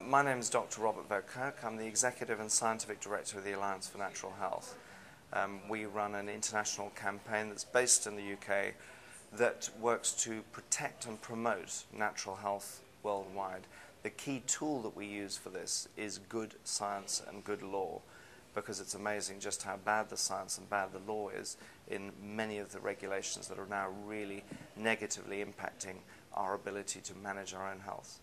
My name is Dr. Robert Verkerk. I'm the Executive and Scientific Director of the Alliance for Natural Health. We run an international campaign that's based in the UK that works to protect and promote natural health worldwide. The key tool that we use for this is good science and good law, because it's amazing just how bad the science and bad the law is in many of the regulations that are now really negatively impacting our ability to manage our own health.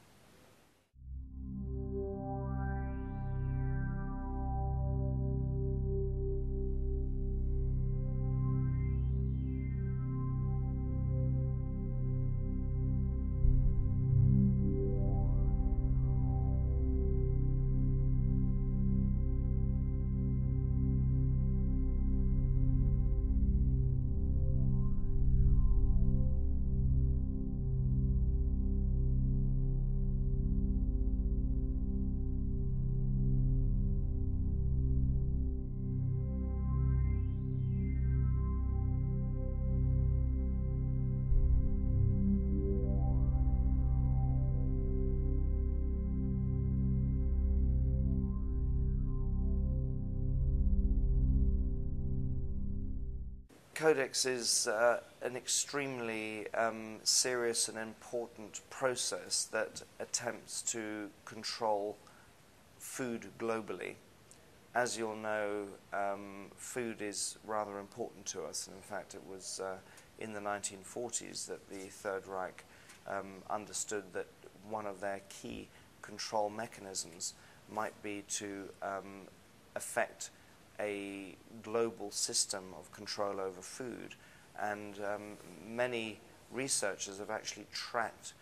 Codex is an extremely serious and important process that attempts to control food globally. As you'll know, food is rather important to us, and in fact it was in the 1940s that the Third Reich understood that one of their key control mechanisms might be to affect a global system of control over food, and many researchers have actually tracked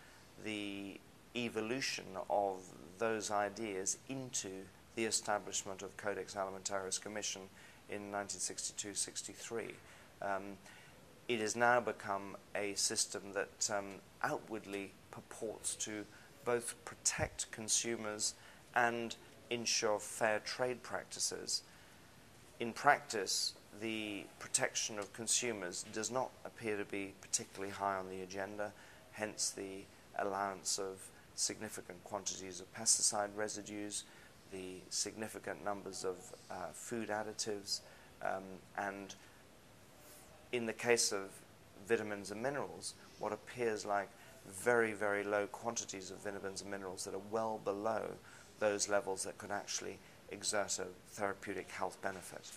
the evolution of those ideas into the establishment of Codex Alimentarius Commission in 1962-63. It has now become a system that outwardly purports to both protect consumers and ensure fair trade practices. In practice, the protection of consumers does not appear to be particularly high on the agenda, hence the allowance of significant quantities of pesticide residues, the significant numbers of food additives, and in the case of vitamins and minerals, what appears like very, very low quantities of vitamins and minerals that are well below those levels that could actually exert a therapeutic health benefit.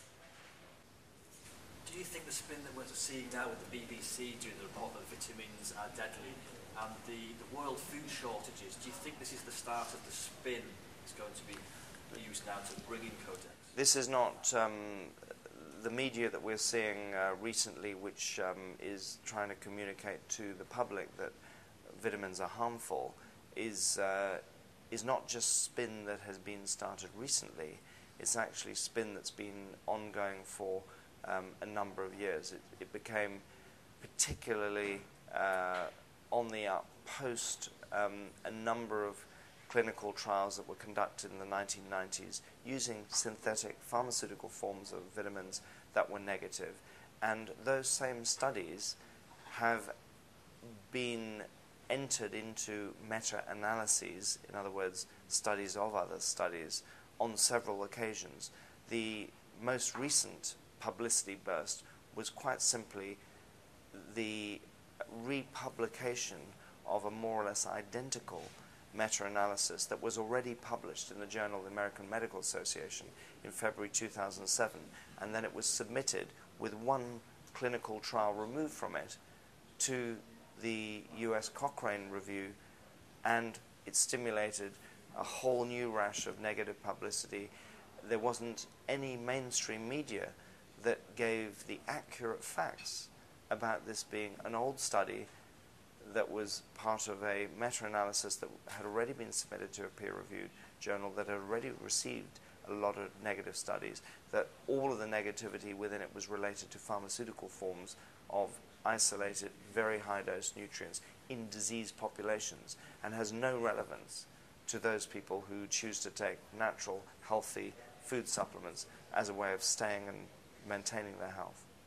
Do you think the spin that we're seeing now with the BBC doing the report that vitamins are deadly and the world food shortages, do you think this is the start of the spin that's going to be used now to bring in Codex? This is not the media that we're seeing recently, which is trying to communicate to the public that vitamins are harmful, is not just spin that has been started recently. It's actually spin that's been ongoing for a number of years. It became particularly on the up post a number of clinical trials that were conducted in the 1990s using synthetic pharmaceutical forms of vitamins that were negative. And those same studies have been entered into meta-analyses, in other words, studies of other studies, on several occasions. The most recent publicity burst was quite simply the republication of a more or less identical meta-analysis that was already published in the Journal of the American Medical Association in February 2007, and then it was submitted with one clinical trial removed from it to the US Cochrane Review, and it stimulated a whole new rash of negative publicity. There wasn't any mainstream media that gave the accurate facts about this being an old study that was part of a meta-analysis that had already been submitted to a peer-reviewed journal that had already received a lot of negative studies, that all of the negativity within it was related to pharmaceutical forms of isolated, very high-dose nutrients in diseased populations, and has no relevance to those people who choose to take natural, healthy food supplements as a way of staying and maintaining their health.